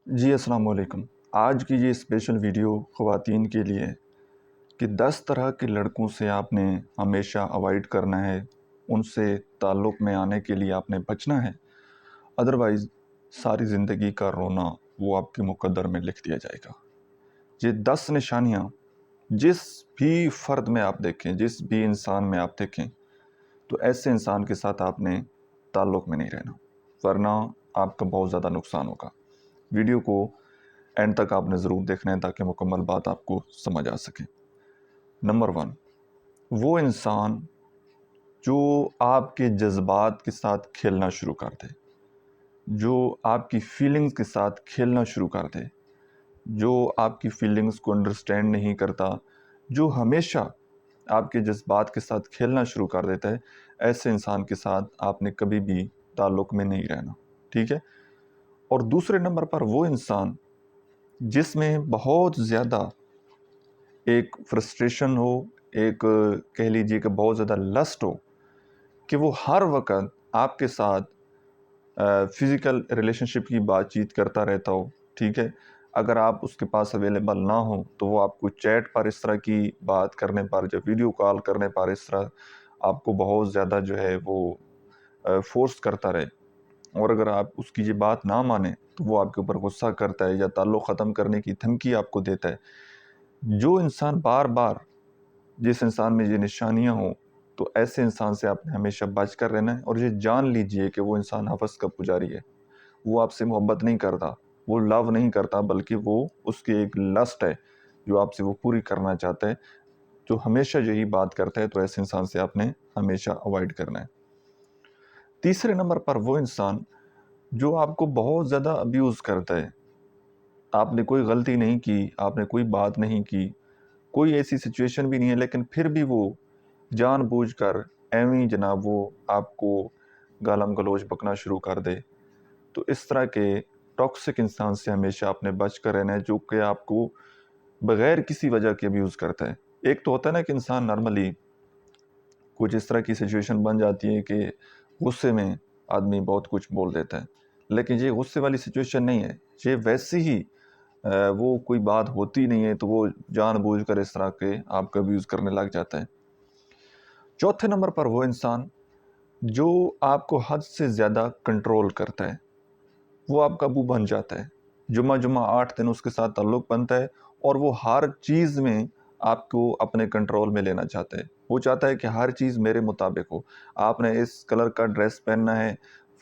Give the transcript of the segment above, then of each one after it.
جی السلام علیکم۔ آج کی یہ اسپیشل ویڈیو خواتین کے لیے ہے کہ 10 طرح کے لڑکوں سے آپ نے ہمیشہ اوائڈ کرنا ہے، ان سے تعلق میں آنے کے لیے آپ نے بچنا ہے، ادروائز ساری زندگی کا رونا وہ آپ کے مقدر میں لکھ دیا جائے گا۔ یہ 10 نشانیاں جس بھی فرد میں آپ دیکھیں، جس بھی انسان میں آپ دیکھیں، تو ایسے انسان کے ساتھ آپ نے تعلق میں نہیں رہنا، ورنہ آپ کا بہت زیادہ نقصان ہوگا۔ ویڈیو کو اینڈ تک آپ نے ضرور دیکھنا ہے تاکہ مکمل بات آپ کو سمجھ آ سکے۔ نمبر 1، وہ انسان جو آپ کے جذبات کے ساتھ کھیلنا شروع کر دے، جو آپ کی فیلنگز کے ساتھ کھیلنا شروع کر دے، جو آپ کی فیلنگز کو انڈرسٹینڈ نہیں کرتا، جو ہمیشہ آپ کے جذبات کے ساتھ کھیلنا شروع کر دیتا ہے، ایسے انسان کے ساتھ آپ نے کبھی بھی تعلق میں نہیں رہنا، ٹھیک ہے؟ اور دوسرے نمبر پر وہ انسان جس میں بہت زیادہ ایک فرسٹریشن ہو، ایک کہہ لیجئے کہ بہت زیادہ لسٹ ہو کہ وہ ہر وقت آپ کے ساتھ فزیکل ریلیشن شپ کی بات چیت کرتا رہتا ہو، ٹھیک ہے؟ اگر آپ اس کے پاس اویلیبل نہ ہوں تو وہ آپ کو چیٹ پر اس طرح کی بات کرنے پر، جب ویڈیو کال کرنے پر اس طرح آپ کو بہت زیادہ جو ہے وہ فورس کرتا رہے، اور اگر آپ اس کی یہ بات نہ مانیں تو وہ آپ کے اوپر غصہ کرتا ہے یا تعلق ختم کرنے کی دھمکی آپ کو دیتا ہے۔ جو انسان بار بار، جس انسان میں یہ نشانیاں ہوں، تو ایسے انسان سے آپ نے ہمیشہ بچ کر رہنا ہے، اور یہ جان لیجئے کہ وہ انسان ہوس کا پجاری ہے۔ وہ آپ سے محبت نہیں کرتا، وہ لو نہیں کرتا، بلکہ وہ اس کی ایک لسٹ ہے جو آپ سے وہ پوری کرنا چاہتا ہے، جو ہمیشہ یہی بات کرتا ہے، تو ایسے انسان سے آپ نے ہمیشہ اوائڈ کرنا ہے۔ تیسرے نمبر پر وہ انسان جو آپ کو بہت زیادہ ابیوز کرتا ہے، آپ نے کوئی غلطی نہیں کی، آپ نے کوئی بات نہیں کی، کوئی ایسی سچویشن بھی نہیں ہے، لیکن پھر بھی وہ جان بوجھ کر ایویں جناب وہ آپ کو گالم گلوچ بکنا شروع کر دے، تو اس طرح کے ٹاکسک انسان سے ہمیشہ آپ نے بچ کر رہنا ہے، جو کہ آپ کو بغیر کسی وجہ کے ابیوز کرتا ہے۔ ایک تو ہوتا ہے نا کہ انسان نارملی کچھ اس طرح کی سچویشن بن جاتی ہے کہ غصے میں آدمی بہت کچھ بول دیتا ہے، لیکن یہ غصے والی سچویشن نہیں ہے، یہ ویسی ہی وہ کوئی بات ہوتی نہیں ہے تو وہ جان بوجھ کر اس طرح کے آپ کا ابیوز کرنے لگ جاتا ہے۔ چوتھے نمبر پر وہ انسان جو آپ کو حد سے زیادہ کنٹرول کرتا ہے، وہ آپ کا ابو بن جاتا ہے۔ جمعہ 8 دن اس کے ساتھ تعلق بنتا ہے، اور وہ ہر چیز میں آپ کو اپنے کنٹرول میں لینا چاہتا ہے۔ وہ چاہتا ہے کہ ہر چیز میرے مطابق ہو، آپ نے اس کلر کا ڈریس پہننا ہے،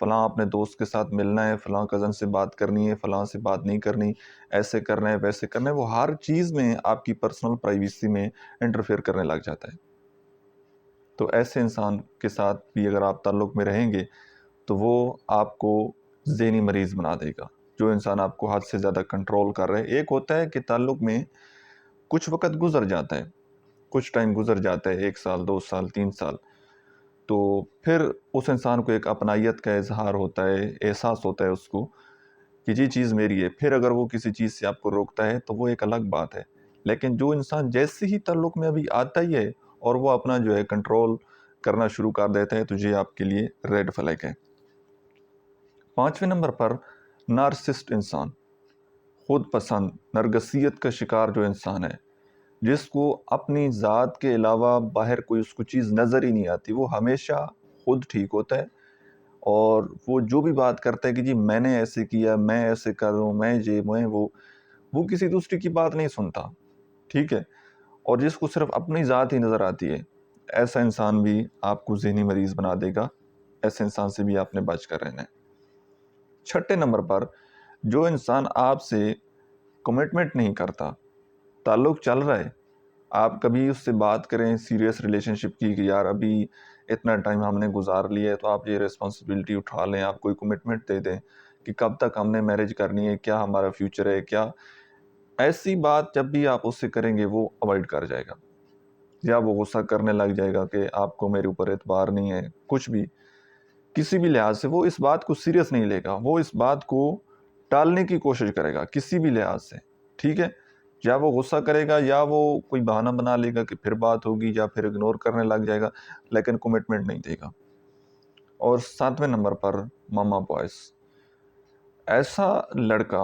فلاں اپنے دوست کے ساتھ ملنا ہے، فلاں کزن سے بات کرنی ہے، فلاں سے بات نہیں کرنی، ایسے کرنا ہے، ویسے کرنا ہے۔ وہ ہر چیز میں آپ کی پرسنل پرائیویسی میں انٹرفیئر کرنے لگ جاتا ہے۔ تو ایسے انسان کے ساتھ بھی اگر آپ تعلق میں رہیں گے تو وہ آپ کو ذہنی مریض بنا دے گا، جو انسان آپ کو حد سے زیادہ کنٹرول کر رہے۔ ایک ہوتا ہے کہ تعلق میں کچھ وقت گزر جاتا ہے، کچھ ٹائم گزر جاتا ہے، 1 سال 2 سال 3 سال، تو پھر اس انسان کو ایک اپنائیت کا اظہار ہوتا ہے، احساس ہوتا ہے اس کو کہ یہ چیز میری ہے۔ پھر اگر وہ کسی چیز سے آپ کو روکتا ہے تو وہ ایک الگ بات ہے، لیکن جو انسان جیسے ہی تعلق میں ابھی آتا ہی ہے اور وہ اپنا جو ہے کنٹرول کرنا شروع کر دیتا ہے، تو یہ آپ کے لیے ریڈ فلیگ ہے۔ 5ویں نمبر پر نارسسٹ انسان، خود پسند، نرگسیت کا شکار جو انسان ہے، جس کو اپنی ذات کے علاوہ باہر کوئی اس کو چیز نظر ہی نہیں آتی، وہ ہمیشہ خود ٹھیک ہوتا ہے، اور وہ جو بھی بات کرتا ہے کہ جی میں نے ایسے کیا، میں ایسے کروں، میں یہ میں وہ کسی دوسری کی بات نہیں سنتا، ٹھیک ہے؟ اور جس کو صرف اپنی ذات ہی نظر آتی ہے، ایسا انسان بھی آپ کو ذہنی مریض بنا دے گا۔ ایسے انسان سے بھی آپ نے بچ کر رہنا ہے۔ 6 نمبر پر جو انسان آپ سے کمٹمنٹ نہیں کرتا، تعلق چل رہا ہے، آپ کبھی اس سے بات کریں سیریس ریلیشن شپ کی کہ یار ابھی اتنا ٹائم ہم نے گزار لیا ہے تو آپ یہ ریسپانسبلٹی اٹھا لیں، آپ کوئی کمٹمنٹ دے دیں کہ کب تک ہم نے میرج کرنی ہے، کیا ہمارا فیوچر ہے، کیا ایسی بات جب بھی آپ اس سے کریں گے وہ اوائڈ کر جائے گا، یا وہ غصہ کرنے لگ جائے گا کہ آپ کو میرے اوپر اعتبار نہیں ہے، کچھ بھی کسی بھی لحاظ سے وہ اس بات کو سیریس نہیں لے گا، وہ اس بات کو ٹالنے کی کوشش کرے گا کسی بھی لحاظ سے، ٹھیک ہے؟ یا وہ غصہ کرے گا، یا وہ کوئی بہانہ بنا لے گا کہ پھر بات ہوگی، یا پھر اگنور کرنے لگ جائے گا، لیکن کمٹمنٹ نہیں دے گا۔ اور 7ویں نمبر پر ماما بوائز، ایسا لڑکا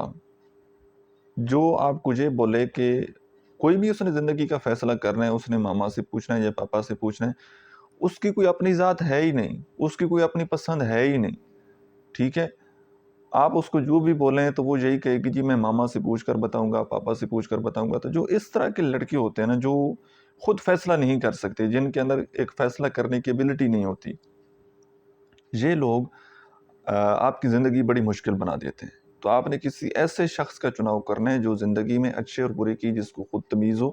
جو آپ کو یہ بولے کہ کوئی بھی اس نے زندگی کا فیصلہ کرنا ہے، اس نے ماما سے پوچھنا ہے یا پاپا سے پوچھنا ہے، اس کی کوئی اپنی ذات ہے ہی نہیں، اس کی کوئی اپنی پسند ہے ہی نہیں، ٹھیک ہے؟ آپ اس کو جو بھی بولیں تو وہ یہی کہے کہ جی میں ماما سے پوچھ کر بتاؤں گا، پاپا سے پوچھ کر بتاؤں گا۔ تو جو اس طرح کے لڑکے ہوتے ہیں نا، جو خود فیصلہ نہیں کر سکتے، جن کے اندر ایک فیصلہ کرنے کی ایبلٹی نہیں ہوتی، یہ لوگ آپ کی زندگی بڑی مشکل بنا دیتے ہیں۔ تو آپ نے کسی ایسے شخص کا چناؤ کرنا ہے جو زندگی میں اچھے اور برے کی جس کو خود تمیز ہو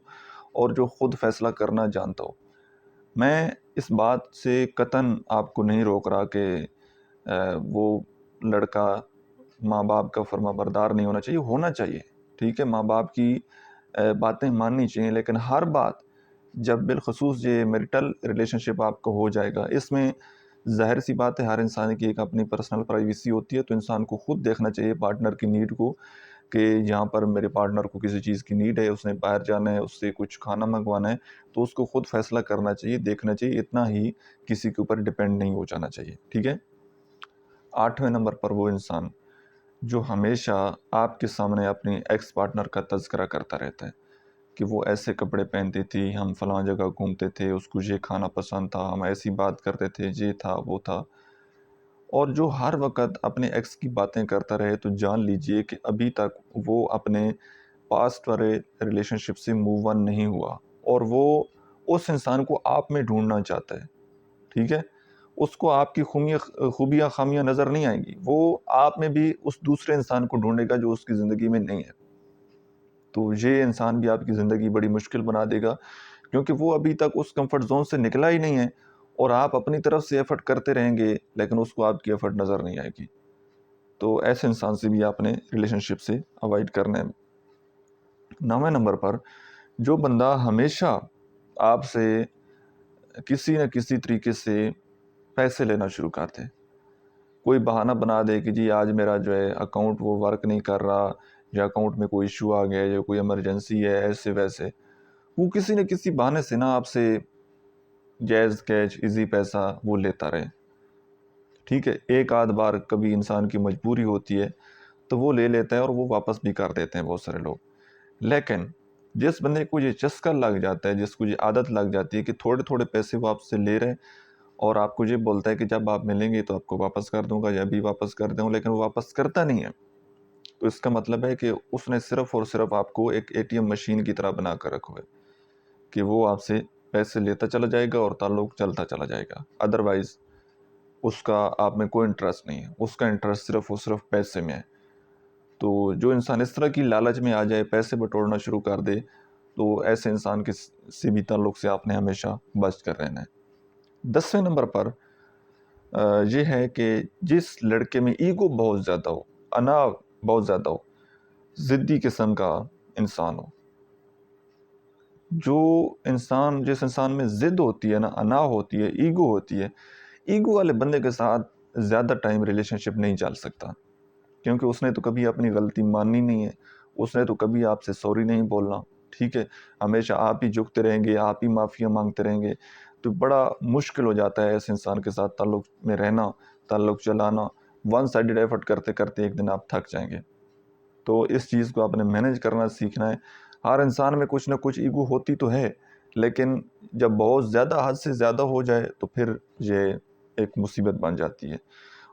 اور جو خود فیصلہ کرنا جانتا ہو۔ میں اس بات سے قطعاً آپ کو نہیں روک رہا کہ وہ لڑکا ماں باپ کا فرما بردار نہیں ہونا چاہیے، ٹھیک ہے، ماں باپ کی باتیں ماننی چاہیے، لیکن ہر بات جب بالخصوص یہ میرٹل ریلیشن شپ آپ کا ہو جائے گا، اس میں ظاہر سی بات ہے ہر انسان کی ایک اپنی پرسنل پرائیویسی ہوتی ہے، تو انسان کو خود دیکھنا چاہیے پارٹنر کی نیڈ کو، کہ یہاں پر میرے پارٹنر کو کسی چیز کی نیڈ ہے، اس نے باہر جانا ہے، اس سے کچھ کھانا منگوانا ہے، تو اس کو خود فیصلہ کرنا چاہیے، دیکھنا چاہیے، اتنا ہی کسی کے اوپر ڈیپینڈ نہیں ہو جانا چاہیے، ٹھیک ہے۔ 8ویں نمبر پر وہ انسان جو ہمیشہ آپ کے سامنے اپنی ایکس پارٹنر کا تذکرہ کرتا رہتا ہے کہ وہ ایسے کپڑے پہنتی تھی، ہم فلاں جگہ گھومتے تھے، اس کو یہ کھانا پسند تھا، ہم ایسی بات کرتے تھے، یہ تھا وہ تھا، اور جو ہر وقت اپنے ایکس کی باتیں کرتا رہے، تو جان لیجئے کہ ابھی تک وہ اپنے پاسٹ والے ریلیشن شپ سے موو آن نہیں ہوا، اور وہ اس انسان کو آپ میں ڈھونڈنا چاہتا ہے، ٹھیک ہے۔ اس کو آپ کی خوبیاں خامیاں نظر نہیں آئیں گی، وہ آپ میں بھی اس دوسرے انسان کو ڈھونڈے گا جو اس کی زندگی میں نہیں ہے۔ تو یہ انسان بھی آپ کی زندگی بڑی مشکل بنا دے گا، کیونکہ وہ ابھی تک اس کمفرٹ زون سے نکلا ہی نہیں ہے، اور آپ اپنی طرف سے ایفرٹ کرتے رہیں گے لیکن اس کو آپ کی ایفرٹ نظر نہیں آئے گی۔ تو ایسے انسان سے بھی آپ نے ریلیشن شپ سے اوائڈ کرنا ہے۔ 9ویں نمبر پر جو بندہ ہمیشہ آپ سے کسی نہ کسی طریقے سے پیسے لینا شروع کرتے، کوئی بہانہ بنا دے کہ جی آج میرا جو ہے اکاؤنٹ وہ ورک نہیں کر رہا، یا اکاؤنٹ میں کوئی ایشو آ گیا، یا کوئی ایمرجنسی ہے، ایسے ویسے، وہ کسی نہ کسی بہانے سے نا آپ سے جائز کیش ایزی پیسہ وہ لیتا رہے، ٹھیک ہے۔ ایک آدھ بار کبھی انسان کی مجبوری ہوتی ہے تو وہ لے لیتا ہے، اور وہ واپس بھی کر دیتے ہیں بہت سارے لوگ۔ لیکن جس بندے کو یہ چسکا لگ جاتا ہے، جس کو یہ عادت لگ جاتی ہے کہ تھوڑے تھوڑے پیسے وہ آپ سے لے رہے ہیں، اور آپ کو یہ بولتا ہے کہ جب آپ ملیں گے تو آپ کو واپس کر دوں گا، یا بھی واپس کر دوں، لیکن وہ واپس کرتا نہیں ہے، تو اس کا مطلب ہے کہ اس نے صرف اور صرف آپ کو ایک اے ٹی ایم مشین کی طرح بنا کر رکھا ہے، کہ وہ آپ سے پیسے لیتا چلا جائے گا اور تعلق چلتا چلا جائے گا، ادروائز اس کا آپ میں کوئی انٹرسٹ نہیں ہے، اس کا انٹرسٹ صرف اور صرف پیسے میں ہے۔ تو جو انسان اس طرح کی لالچ میں آ جائے، پیسے بٹورنا شروع کر دے، تو ایسے انسان کے سے بھی تعلق سے آپ نے ہمیشہ بچ کر رہنا ہے۔ 10ویں نمبر پر یہ ہے کہ جس لڑکے میں ایگو بہت زیادہ ہو، انا بہت زیادہ ہو، ضدی قسم کا انسان ہو، جس انسان میں ضد ہوتی ہے نا، انا ہوتی ہے، ایگو ہوتی ہے، ایگو والے بندے کے ساتھ زیادہ ٹائم ریلیشن شپ نہیں چل سکتا، کیونکہ اس نے تو کبھی اپنی غلطی ماننی نہیں ہے، اس نے تو کبھی آپ سے سوری نہیں بولنا، ٹھیک ہے، ہمیشہ آپ ہی جھکتے رہیں گے، آپ ہی معافیاں مانگتے رہیں گے، تو بڑا مشکل ہو جاتا ہے ایسے انسان کے ساتھ تعلق میں رہنا، تعلق چلانا۔ ون سائیڈڈ ایفرٹ کرتے کرتے ایک دن آپ تھک جائیں گے۔ تو اس چیز کو آپ نے مینج کرنا سیکھنا ہے۔ ہر انسان میں کچھ نہ کچھ ایگو ہوتی تو ہے، لیکن جب بہت زیادہ حد سے زیادہ ہو جائے تو پھر یہ ایک مصیبت بن جاتی ہے۔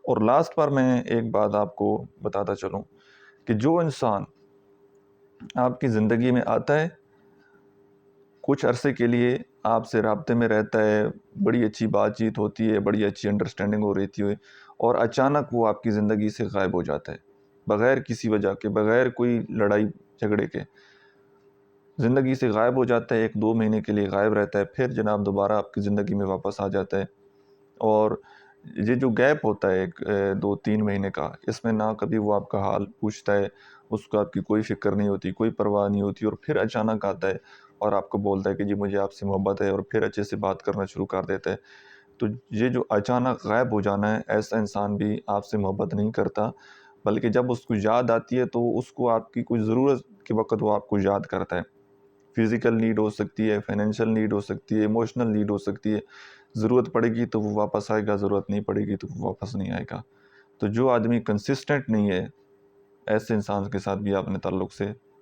اور لاسٹ پر میں ایک بات آپ کو بتاتا چلوں کہ جو انسان آپ کی زندگی میں آتا ہے، کچھ عرصے کے لیے آپ سے رابطے میں رہتا ہے، بڑی اچھی بات چیت ہوتی ہے، بڑی اچھی انڈرسٹینڈنگ ہو رہی ہے، اور اچانک وہ آپ کی زندگی سے غائب ہو جاتا ہے، بغیر کسی وجہ کے، بغیر کوئی لڑائی جھگڑے کے زندگی سے غائب ہو جاتا ہے، 1-2 مہینے کے لیے غائب رہتا ہے، پھر جناب دوبارہ آپ کی زندگی میں واپس آ جاتا ہے۔ اور یہ جو گیپ ہوتا ہے 2-3 مہینے کا، اس میں نہ کبھی وہ آپ کا حال پوچھتا ہے، اس کو آپ کی کوئی فکر نہیں ہوتی، کوئی پرواہ نہیں ہوتی، اور پھر اچانک آتا ہے اور آپ کو بولتا ہے کہ جی مجھے آپ سے محبت ہے، اور پھر اچھے سے بات کرنا شروع کر دیتا ہے۔ تو یہ جو اچانک غائب ہو جانا ہے، ایسا انسان بھی آپ سے محبت نہیں کرتا، بلکہ جب اس کو یاد آتی ہے تو اس کو آپ کی کوئی ضرورت کے وقت وہ آپ کو یاد کرتا ہے۔ فزیکل نیڈ ہو سکتی ہے، فائنینشیل نیڈ ہو سکتی ہے، ایموشنل نیڈ ہو سکتی ہے، ضرورت پڑے گی تو وہ واپس آئے گا، ضرورت نہیں پڑے گی تو وہ واپس نہیں آئے گا۔ تو جو آدمی کنسسٹنٹ نہیں ہے، ایسے انسان کے ساتھ بھی آپ نے تعلق سے